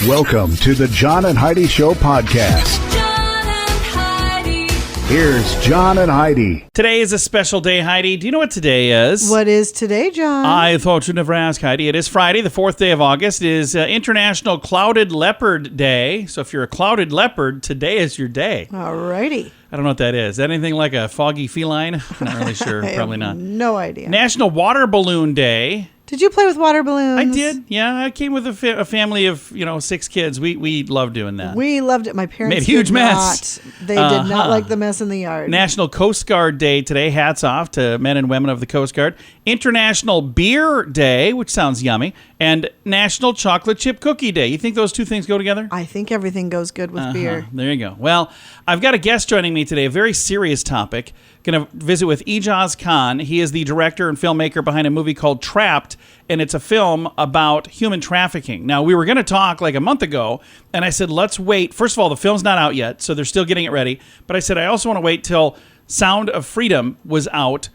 Welcome to the John and Heidi Show podcast. John and Heidi. Here's John and Heidi. Today is a special day, Heidi. Do you know what today is? What is today, John? I thought you'd never ask, Heidi. It is Friday, the 4th day of August. It is International Clouded Leopard Day. So if you're a clouded leopard, today is your day. Alrighty. I don't know what that is. Is that anything like a foggy feline? Not really sure. I Probably have not. No idea. National Water Balloon Day. Did you play with water balloons? I did. Yeah, I came with a family of 6 kids. We love doing that. We loved it. My parents Made a huge did mess. Not. They did not like the mess in the yard. National Coast Guard Day today. Hats off to men and women of the Coast Guard. International Beer Day, which sounds yummy, and National Chocolate Chip Cookie Day. You think those two things go together? I think everything goes good with beer. There you go. Well, I've got a guest joining me today, a very serious topic. Going to visit with Ejaz Kahn. He is the director and filmmaker behind a movie called Trapped, and it's a film about human trafficking. Now, we were going to talk like a month ago, and I said, let's wait. First of all, the film's not out yet, so they're still getting it ready. But I said, I also want to wait till Sound of Freedom was out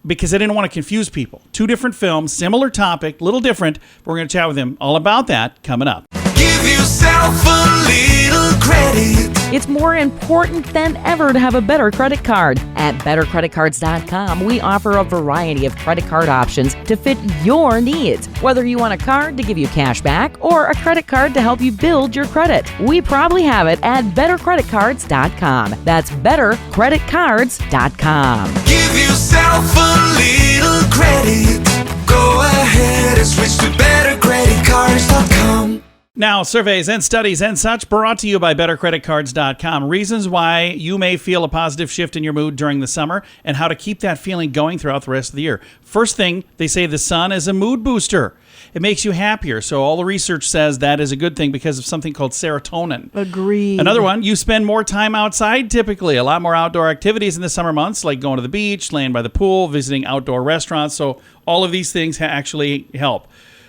because I didn't want to confuse people. 2 different films, similar topic, little different. We're going to chat with him all about that coming up. Give yourself a little credit. It's more important than ever to have a better credit card. At bettercreditcards.com, we offer a variety of credit card options to fit your needs. Whether you want a card to give you cash back or a credit card to help you build your credit, we probably have it at bettercreditcards.com. That's bettercreditcards.com. Give yourself a little credit. Go ahead and switch to bettercreditcards.com. Now, surveys and studies and such brought to you by BetterCreditCards.com. Reasons why you may feel a positive shift in your mood during the summer and how to keep that feeling going throughout the rest of the year. First thing, they say the sun is a mood booster. It makes you happier. So all the research says that is a good thing because of something called serotonin. Agreed. Another one, you spend more time outside typically. A lot more outdoor activities in the summer months, like going to the beach, laying by the pool, visiting outdoor restaurants. So all of these things actually help.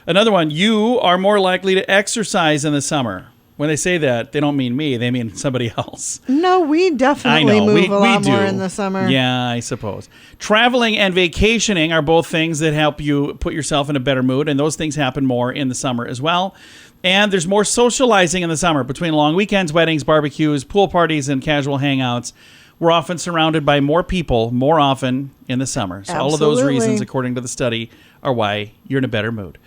Another one, you are more likely to exercise in the summer. When they say that, they don't mean me. They mean somebody else. No, we definitely move a lot more do. in the summer. Yeah, I suppose. Traveling and vacationing are both things that help you put yourself in a better mood, and those things happen more in the summer as well. And there's more socializing in the summer between long weekends, weddings, barbecues, pool parties, and casual hangouts. We're often surrounded by more people more often in the summer. So all of those reasons, according to the study, are why you're in a better mood.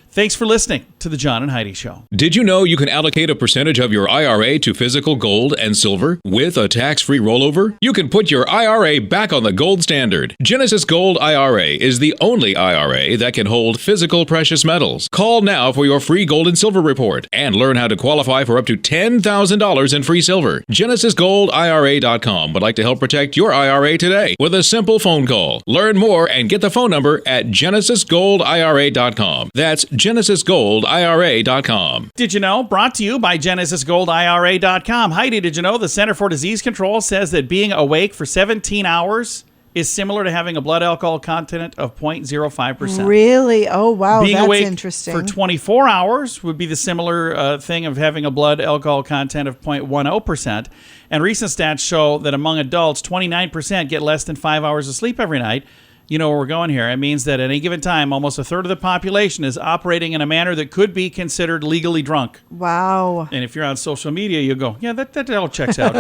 Thanks for listening to the John and Heidi Show. Did you know you can allocate a percentage of your IRA to physical gold and silver with a tax-free rollover? You can put your IRA back on the gold standard. Genesis Gold IRA is the only IRA that can hold physical precious metals. Call now for your free gold and silver report and learn how to qualify for up to $10,000 in free silver. GenesisGoldIRA.com would like to help protect your IRA today with a simple phone call. Learn more and get the phone number at GenesisGoldIRA.com. That's GenesisGoldIRA.com. Did you know? Brought to you by GenesisGoldIRA.com. Heidi, did you know the Center for Disease Control says that being awake for 17 hours is similar to having a blood alcohol content of 0.05%. Really? Oh, wow. Being that's awake interesting. for 24 hours would be the similar thing of having a blood alcohol content of 0.10%. And recent stats show that among adults, 29% get less than 5 hours of sleep every night. You know where we're going here. It means that at any given time, almost a third of the population is operating in a manner that could be considered legally drunk. Wow. And if you're on social media, you go, yeah, that all checks out.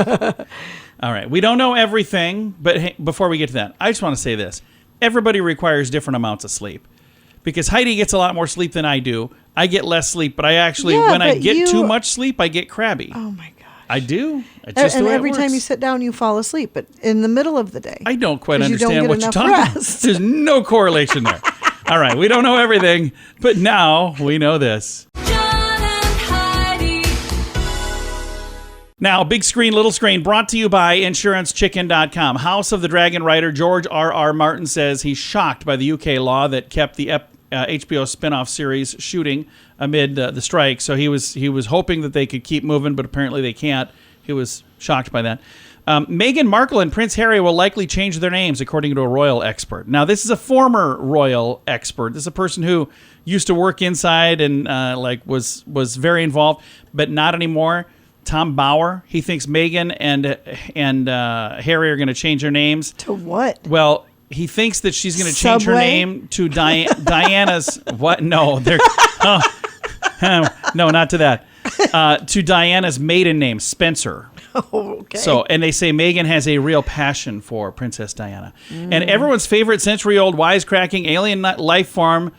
All right. We don't know everything, but hey, before we get to that, I just want to say this. Everybody requires different amounts of sleep. Because Heidi gets a lot more sleep than I do. I get less sleep, but I actually, when I get too much sleep, I get crabby. Oh, my God. I do. It's just and the way every it time works. you sit down, you fall asleep, but in the middle of the day. I don't quite 'cause you don't understand get what you're enough talking about. rest. There's no correlation there. All right, we don't know everything, but now we know this. John and Heidi. Now, big screen, little screen, brought to you by InsuranceChicken.com. House of the Dragon writer George R.R. Martin says he's shocked by the UK law that kept the HBO spinoff series shooting amid the strike. So he was hoping that they could keep moving, but apparently they can't. He was shocked by that. Meghan Markle and Prince Harry will likely change their names, according to a royal expert. Now, this is a former royal expert. This is a person who used to work inside and was very involved, but not anymore. Tom Bauer. He thinks Meghan and Harry are going to change their names. To what? Well, he thinks that she's going to change her name to Diana's. What? No, no, not to that. to Diana's maiden name, Spencer. Okay. So, and they say Meghan has a real passion for Princess Diana. And everyone's favorite century-old wisecracking alien life form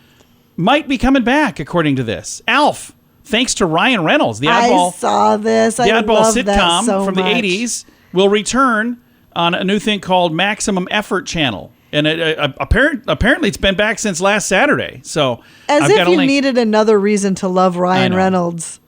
might be coming back, according to this. Alf, thanks to Ryan Reynolds, the oddball, I saw this. the I oddball love sitcom that so from much. the 80s, will return on a new thing called Maximum Effort Channel. And apparently it's been back since last Saturday. So As I've if got a you link. needed another reason to love Ryan know. Reynolds.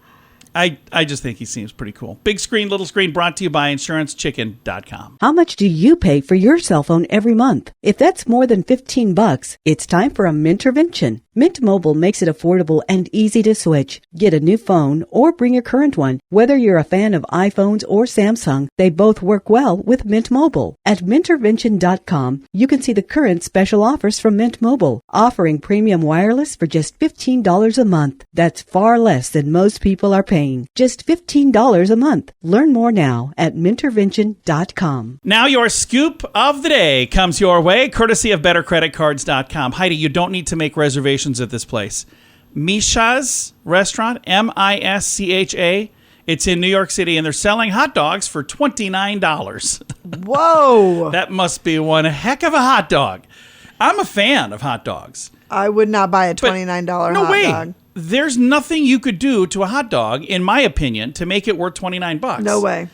I just think he seems pretty cool. Big screen, little screen, brought to you by InsuranceChicken.com. How much do you pay for your cell phone every month? If that's more than $15, it's time for a Mintervention. Mint Mobile makes it affordable and easy to switch. Get a new phone or bring your current one. Whether you're a fan of iPhones or Samsung, they both work well with Mint Mobile. At Mintervention.com, you can see the current special offers from Mint Mobile, offering premium wireless for just $15 a month. That's far less than most people are paying. Just $15 a month. Learn more now at Mintervention.com. Now your scoop of the day comes your way, courtesy of BetterCreditCards.com. Heidi, you don't need to make reservations at this place. Misha's Restaurant, Mischa. It's in New York City, and they're selling hot dogs for $29. Whoa. That must be one heck of a hot dog. I'm a fan of hot dogs. I would not buy a But $29 no hot way. dog. There's nothing you could do to a hot dog, in my opinion, to make it worth $29. No way.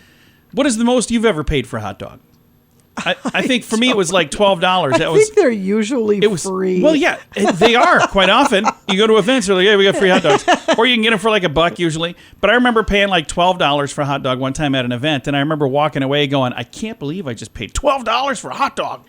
What is the most you've ever paid for a hot dog? I think for me it was like $12. I think they're usually free. Well, yeah, they are quite often. You go to events, they're like, "Hey, we got free hot dogs," or you can get them for like $1 usually. But I remember paying like $12 for a hot dog one time at an event, and I remember walking away going, "I can't believe I just paid $12 for a hot dog."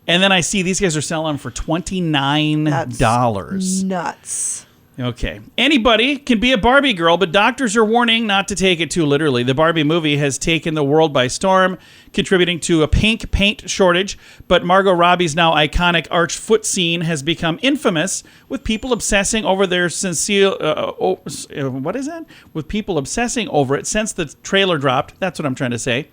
And then I see these guys are selling them for $29. Nuts. Okay. Anybody can be a Barbie girl, but doctors are warning not to take it too literally. The Barbie movie has taken the world by storm, contributing to a pink paint shortage, but Margot Robbie's now iconic arched foot scene has become infamous, with people obsessing over their sincere... what is that? With people obsessing over it since the trailer dropped. That's what I'm trying to say.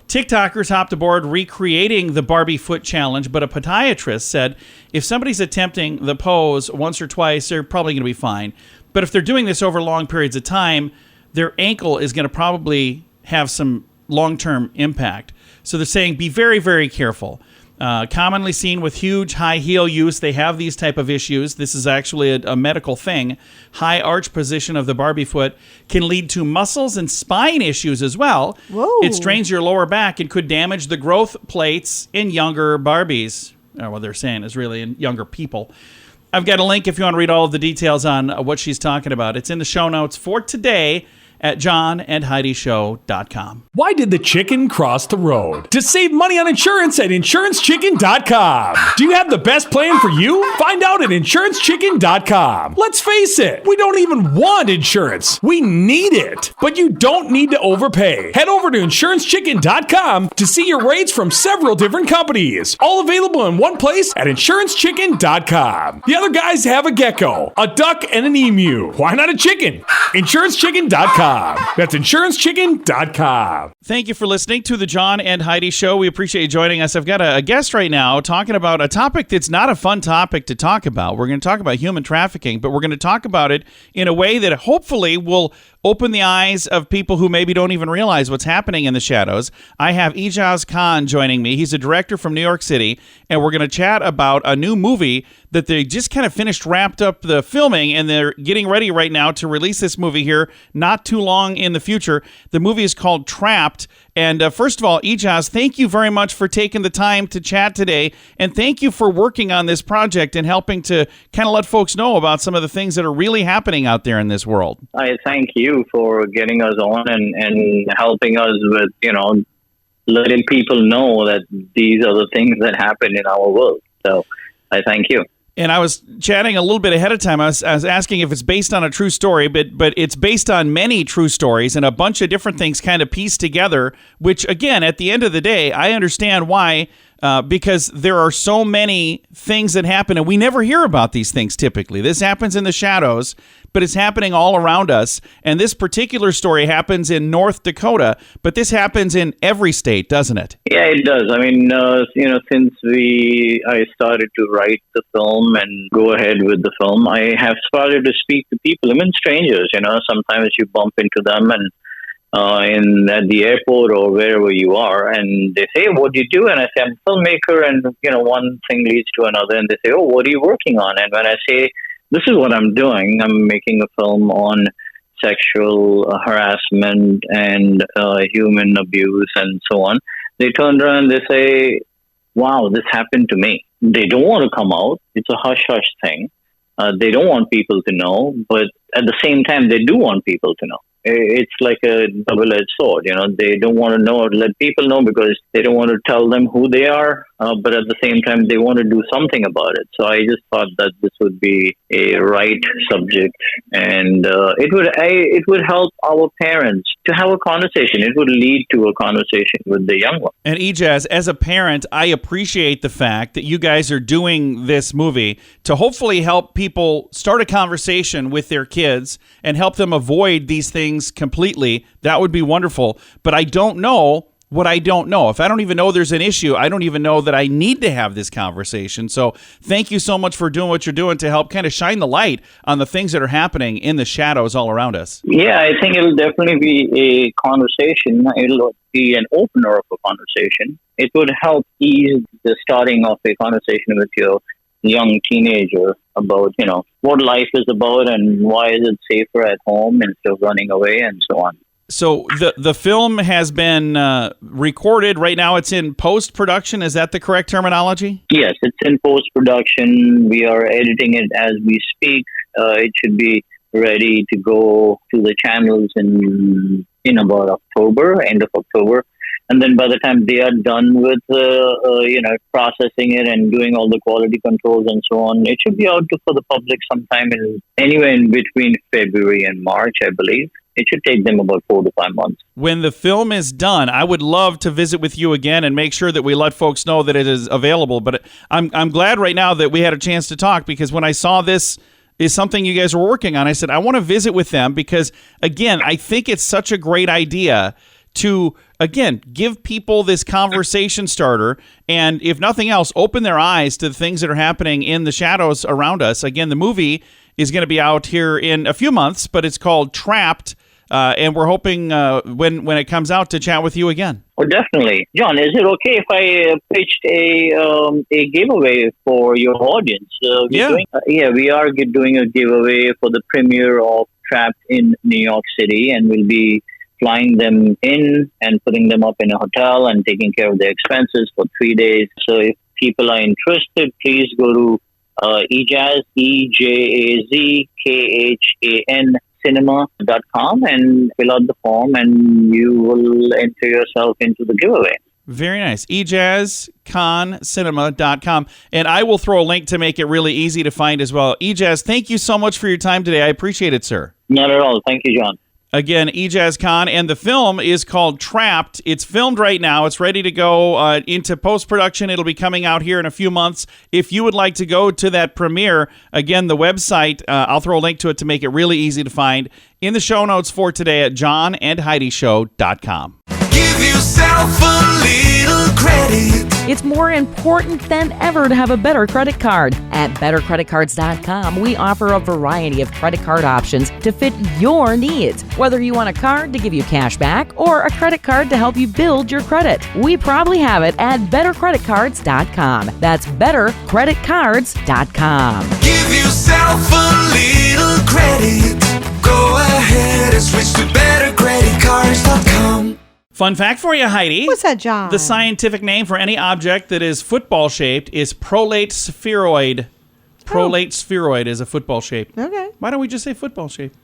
TikTokers hopped aboard recreating the Barbie foot challenge, but a podiatrist said if somebody's attempting the pose once or twice, they're probably going to be fine. But if they're doing this over long periods of time, their ankle is going to probably have some long-term impact. So they're saying be very, very careful. Commonly seen with huge high heel use, they have these type of issues. This is actually a medical thing. High arch position of the Barbie foot can lead to muscles and spine issues as well. Whoa. It strains your lower back and could damage the growth plates in younger Barbies. Or what they're saying is really in younger people. I've got a link if you want to read all of the details on what she's talking about. It's in the show notes for today at johnandheidishow.com. Why did the chicken cross the road? To save money on insurance at InsuranceChicken.com. Do you have the best plan for you? Find out at InsuranceChicken.com. Let's face it, we don't even want insurance. We need it. But you don't need to overpay. Head over to InsuranceChicken.com to see your rates from several different companies. All available in one place at InsuranceChicken.com. The other guys have a gecko, a duck, and an emu. Why not a chicken? InsuranceChicken.com. That's InsuranceChicken.com. Thank you for listening to the John and Heidi Show. We appreciate you joining us. I've got a guest right now talking about a topic that's not a fun topic to talk about. We're going to talk about human trafficking, but we're going to talk about it in a way that hopefully will open the eyes of people who maybe don't even realize what's happening in the shadows. I have Ejaz Kahn joining me. He's a director from New York City, and we're going to chat about a new movie that they just kind of wrapped up the filming, and they're getting ready right now to release this movie here not too long in the future. The movie is called Trapped. And first of all, Ejaz, thank you very much for taking the time to chat today. And thank you for working on this project and helping to kind of let folks know about some of the things that are really happening out there in this world. I thank you for getting us on and helping us with, letting people know that these are the things that happen in our world. So I thank you. And I was chatting a little bit ahead of time. I was asking if it's based on a true story, but it's based on many true stories and a bunch of different things kind of pieced together, which, again, at the end of the day, I understand why because there are so many things that happen, and we never hear about these things typically. This happens in the shadows, but it's happening all around us. And this particular story happens in North Dakota, but this happens in every state, doesn't it? Yeah, it does. I mean, since I started to write the film and go ahead with the film, I have started to speak to people, even strangers. Sometimes you bump into them and at the airport or wherever you are, and they say, "What do you do?" And I say, "I'm a filmmaker," and one thing leads to another, and they say, "Oh, what are you working on?" And when I say, "This is what I'm doing. I'm making a film on sexual harassment and human abuse and so on," they turn around and they say, "Wow, this happened to me." They don't want to come out. It's a hush-hush thing. They don't want people to know, but at the same time, they do want people to know. It's like a double-edged sword. They don't want to know or let people know because they don't want to tell them who they are, but at the same time, they want to do something about it. So I just thought that this would be a right subject, and it would help our parents to have a conversation. It would lead to a conversation with the young ones. And Ejaz, as a parent, I appreciate the fact that you guys are doing this movie to hopefully help people start a conversation with their kids and help them avoid these things completely. That would be wonderful. But I don't know what I don't know. If I don't even know there's an issue, I don't even know that I need to have this conversation. So thank you so much for doing what you're doing to help kind of shine the light on the things that are happening in the shadows all around us. Yeah, I think it'll definitely be a conversation. It'll be an opener of a conversation. It would help ease the starting of a conversation with your young teenager about, what life is about and why is it safer at home instead of running away and so on. So the film has been recorded. Right now it's in post-production. Is that the correct terminology? Yes, it's in post-production. We are editing it as we speak. It should be ready to go to the channels in about October, end of October. And then by the time they are done with, processing it and doing all the quality controls and so on, it should be out for the public sometime anywhere in between February and March, I believe. It should take them about 4 to 5 months. When the film is done, I would love to visit with you again and make sure that we let folks know that it is available. But I'm glad right now that we had a chance to talk, because when I saw this is something you guys were working on, I said, I want to visit with them because, again, I think it's such a great idea to, again, give people this conversation starter, and if nothing else, open their eyes to the things that are happening in the shadows around us. Again, the movie is going to be out here in a few months, but it's called Trapped, and we're hoping when it comes out to chat with you again. Oh, definitely. John, is it okay if I pitched a giveaway for your audience? We are doing a giveaway for the premiere of Trapped in New York City, and we'll be flying them in and putting them up in a hotel and taking care of their expenses for 3 days. So if people are interested, please go to Ejaz, EJAZKHAN cinema.com and fill out the form, and you will enter yourself into the giveaway. Very nice. Ejaz Kahn cinema.com. And I will throw a link to make it really easy to find as well. Ejaz, thank you so much for your time today. I appreciate it, sir. Not at all. Thank you, John. Again, Ejaz Kahn, and the film is called Trapped. It's filmed right now. It's ready to go into post-production. It'll be coming out here in a few months. If you would like to go to that premiere, again, the website, I'll throw a link to it to make it really easy to find in the show notes for today at johnandheidishow.com. Give yourself a little credit. It's more important than ever to have a better credit card. At bettercreditcards.com, we offer a variety of credit card options to fit your needs. Whether you want a card to give you cash back or a credit card to help you build your credit, we probably have it at bettercreditcards.com. That's bettercreditcards.com. Give yourself a little credit. Go ahead and switch to bettercreditcards.com. Fun fact for you, Heidi. What's that, John? The scientific name for any object that is football-shaped is prolate spheroid. Prolate spheroid is a football shape. Okay. Why don't we just say football shape?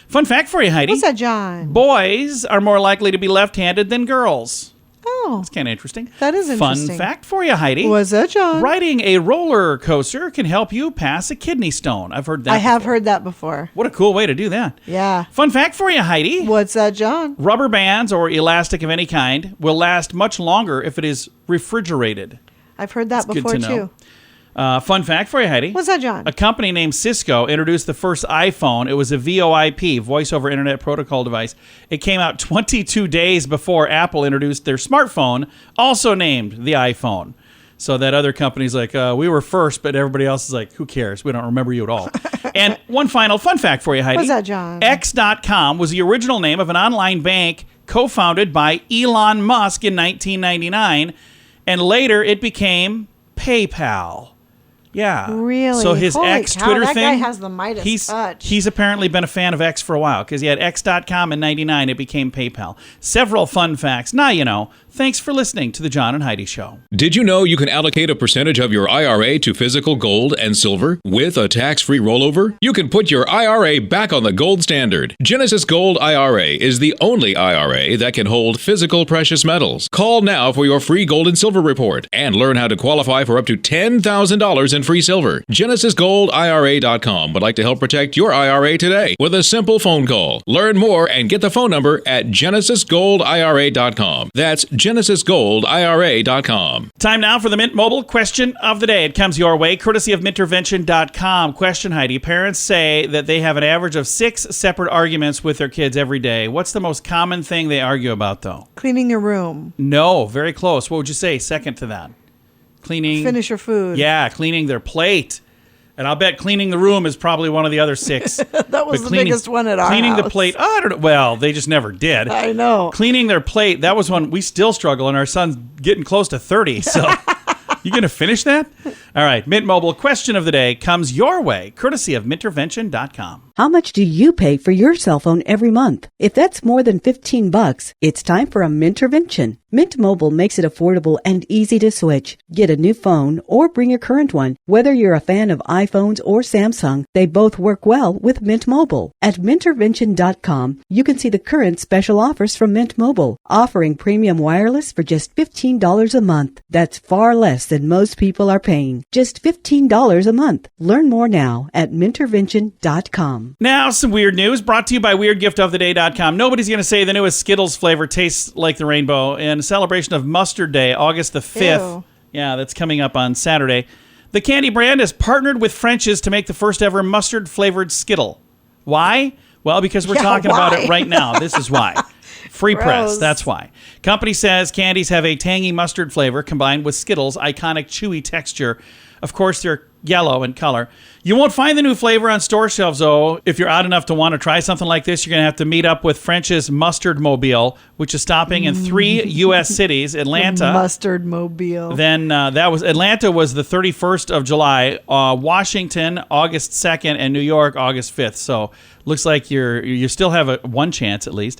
Fun fact for you, Heidi. What's that, John? Boys are more likely to be left-handed than girls. Oh. That's kind of interesting. That is interesting. Fun fact for you, Heidi. What's that, John? Riding a roller coaster can help you pass a kidney stone. I've heard that I have heard that before. What a cool way to do that. Yeah. Fun fact for you, Heidi. What's that, John? Rubber bands or elastic of any kind will last much longer if it is refrigerated. I've heard that It's good before, to know. too. Fun fact for you, Heidi. What's that, John? A company named Cisco introduced the first iPhone. It was a VoIP, Voice over Internet Protocol device. It came out 22 days before Apple introduced their smartphone, also named the iPhone. So that other company's like, we were first, but everybody else is like, who cares? We don't remember you at all. And one final fun fact for you, Heidi. What's that, John? X.com was the original name of an online bank co-founded by Elon Musk in 1999, and later it became PayPal. Yeah. Really? So his Holy X cow, Twitter that thing. guy has the Midas touch. He's apparently been a fan of X for a while because he had X.com in 99. It became PayPal. Several fun facts. Now you know. Thanks for listening to The John and Heidi Show. Did you know you can allocate a percentage of your IRA to physical gold and silver with a tax-free rollover? You can put your IRA back on the gold standard. Genesis Gold IRA is the only IRA that can hold physical precious metals. Call now for your free gold and silver report and learn how to qualify for up to $10,000 in free silver. GenesisGoldIRA.com would like to help protect your IRA today with a simple phone call. Learn more and get the phone number at GenesisGoldIRA.com. That's GenesisGoldIRA.com. Time now for the Mint Mobile question of the day. It comes your way, courtesy of Mintervention.com. Question, Heidi. Parents say that they have an average of 6 separate arguments with their kids every day. What's the most common thing they argue about, though? Cleaning your room. No, very close. What would you say second to that? Cleaning. Finish your food. Yeah, cleaning their plate. And I'll bet cleaning the room is probably one of the other 6. That was the biggest one at our Cleaning house. the plate. Oh, I don't know. Well, they just never did. I know. Cleaning their plate, that was one we still struggle, and our son's getting close to 30. So you going to finish that? All right. Mint Mobile question of the day comes your way, courtesy of Mintervention.com. How much do you pay for your cell phone every month? If that's more than $15, it's time for a Mintervention. Mint Mobile makes it affordable and easy to switch. Get a new phone or bring your current one. Whether you're a fan of iPhones or Samsung, they both work well with Mint Mobile. At Mintervention.com, you can see the current special offers from Mint Mobile, offering premium wireless for just $15 a month. That's far less than most people are paying. Just $15 a month. Learn more now at Mintervention.com. Now, some weird news brought to you by WeirdGiftOfTheDay.com. Nobody's going to say the newest Skittles flavor tastes like the rainbow in celebration of Mustard Day, August the 5th. Ew. Yeah, that's coming up on Saturday. The candy brand has partnered with French's to make the first ever mustard-flavored Skittle. Why? Well, because we're talking about it right now. This is why. Free press, Gross. that's why. Company says candies have a tangy mustard flavor combined with Skittles' iconic chewy texture. Of course, they're yellow in color. You won't find the new flavor on store shelves, though. If you're odd enough to want to try something like this, you're going to have to meet up with French's Mustard Mobile, which is stopping in 3 U.S. cities, Atlanta. Mustard mobile. Then Atlanta was the 31st of July, Washington August 2nd, and New York August 5th. So looks like you still have one chance at least.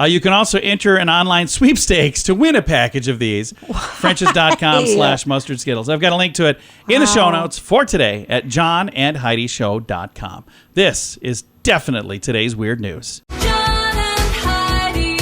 You can also enter an online sweepstakes to win a package of these. Frenches.com/mustard skittles. I've got a link to it in the show notes for today at johnandheidishow.com. This is definitely today's weird news. John and Heidi.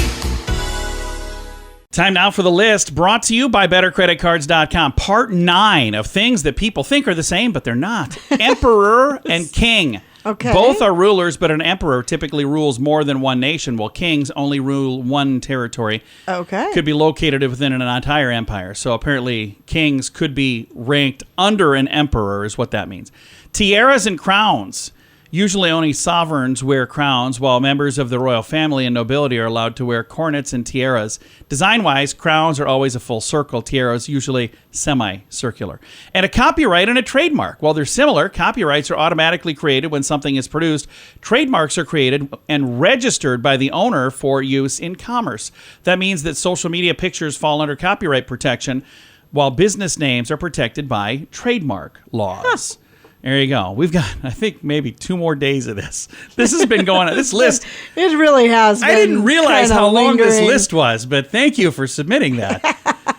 Time now for the list, brought to you by BetterCreditCards.com. Part 9 of things that people think are the same, but they're not. Emperor and king. Okay. Both are rulers, but an emperor typically rules more than one nation, while kings only rule one territory. Okay. Could be located within an entire empire. So apparently kings could be ranked under an emperor is what that means. Tiaras and crowns. Usually only sovereigns wear crowns, while members of the royal family and nobility are allowed to wear cornets and tiaras. Design-wise, crowns are always a full circle, tiaras usually semicircular. And a copyright and a trademark. While they're similar, copyrights are automatically created when something is produced. Trademarks are created and registered by the owner for use in commerce. That means that social media pictures fall under copyright protection, while business names are protected by trademark laws. There you go. We've got, I think, maybe 2 more days of this. This has been going on. This list. It really has been. I didn't realize kinda how long this lingering. list was, but thank you for submitting that.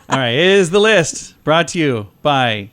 All right. Is the list brought to you by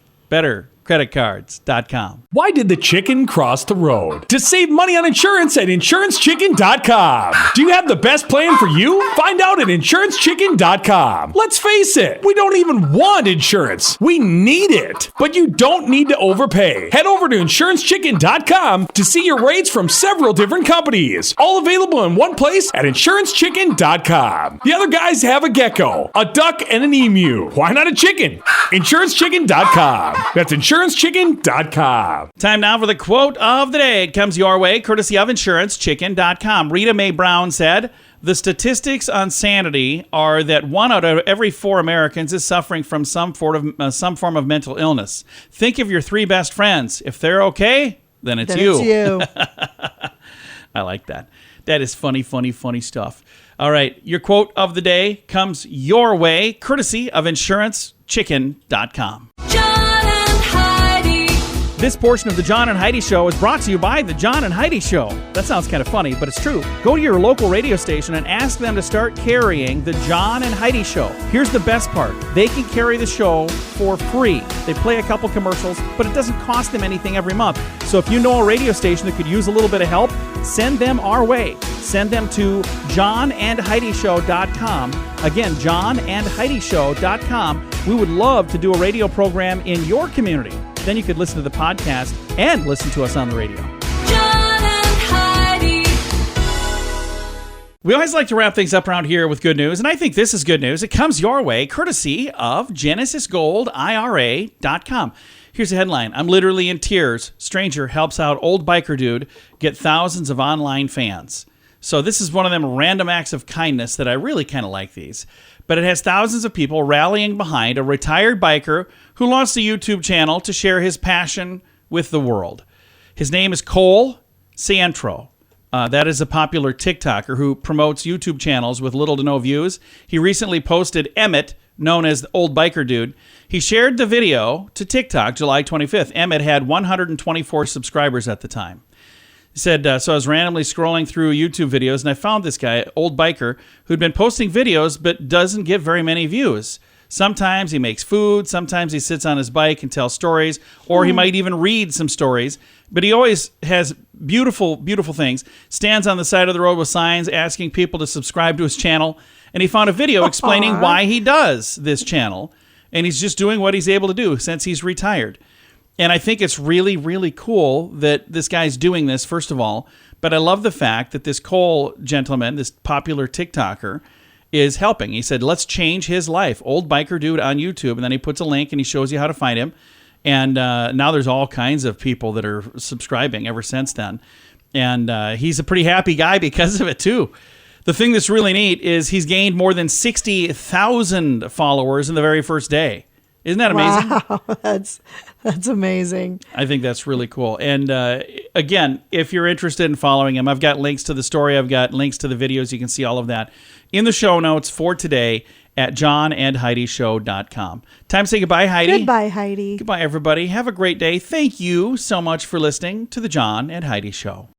bettercreditcards.com. Why did the chicken cross the road? To save money on insurance at InsuranceChicken.com. Do you have the best plan for you? Find out at InsuranceChicken.com. Let's face it, we don't even want insurance. We need it. But you don't need to overpay. Head over to InsuranceChicken.com to see your rates from several different companies. All available in one place at InsuranceChicken.com. The other guys have a gecko, a duck, and an emu. Why not a chicken? InsuranceChicken.com. That's InsuranceChicken.com. Time now for the quote of the day. It comes your way, courtesy of InsuranceChicken.com. Rita Mae Brown said, "The statistics on sanity are that 1 out of every 4 Americans is suffering from some form of mental illness. Think of your 3 best friends. If they're okay, then it's you." It's you. I like that. That is funny, funny, funny stuff. All right, your quote of the day comes your way, courtesy of InsuranceChicken.com. John and Heidi. This portion of the John and Heidi Show is brought to you by the John and Heidi Show. That sounds kind of funny, but it's true. Go to your local radio station and ask them to start carrying the John and Heidi Show. Here's the best part. They can carry the show for free. They play a couple commercials, but it doesn't cost them anything every month. So if you know a radio station that could use a little bit of help, send them our way. Send them to johnandheidishow.com. Again, johnandheidishow.com. We would love to do a radio program in your community. Then you could listen to the podcast and listen to us on the radio. John and Heidi. We always like to wrap things up around here with good news, and I think this is good news. It comes your way courtesy of GenesisGoldIRA.com. Here's the headline. I'm literally in tears. Stranger helps out old biker dude get thousands of online fans. So this is one of them random acts of kindness that I really kind of like these. But it has thousands of people rallying behind a retired biker who launched a YouTube channel to share his passion with the world. His name is Cole Santro. That is a popular TikToker who promotes YouTube channels with little to no views. He recently posted Emmett, known as the Old Biker Dude. He shared the video to TikTok July 25th. Emmett had 124 subscribers at the time. He said, so I was randomly scrolling through YouTube videos and I found this guy, Old Biker, who'd been posting videos but doesn't get very many views. Sometimes he makes food, sometimes he sits on his bike and tells stories, or he might even read some stories. But he always has beautiful, beautiful things. Stands on the side of the road with signs asking people to subscribe to his channel. And he found a video explaining why he does this channel. And he's just doing what he's able to do since he's retired. And I think it's really, really cool that this guy's doing this, first of all. But I love the fact that this Cole gentleman, this popular TikToker, is helping. He said, let's change his life. Old Biker Dude on YouTube. And then he puts a link and he shows you how to find him. And now there's all kinds of people that are subscribing ever since then. And he's a pretty happy guy because of it, too. The thing that's really neat is he's gained more than 60,000 followers in the very first day. Isn't that amazing? Wow, that's amazing. I think that's really cool. And again, if you're interested in following him, I've got links to the story. I've got links to the videos. You can see all of that in the show notes for today at johnandheidishow.com. Time to say goodbye, Heidi. Goodbye, Heidi. Goodbye, everybody. Have a great day. Thank you so much for listening to the John and Heidi Show.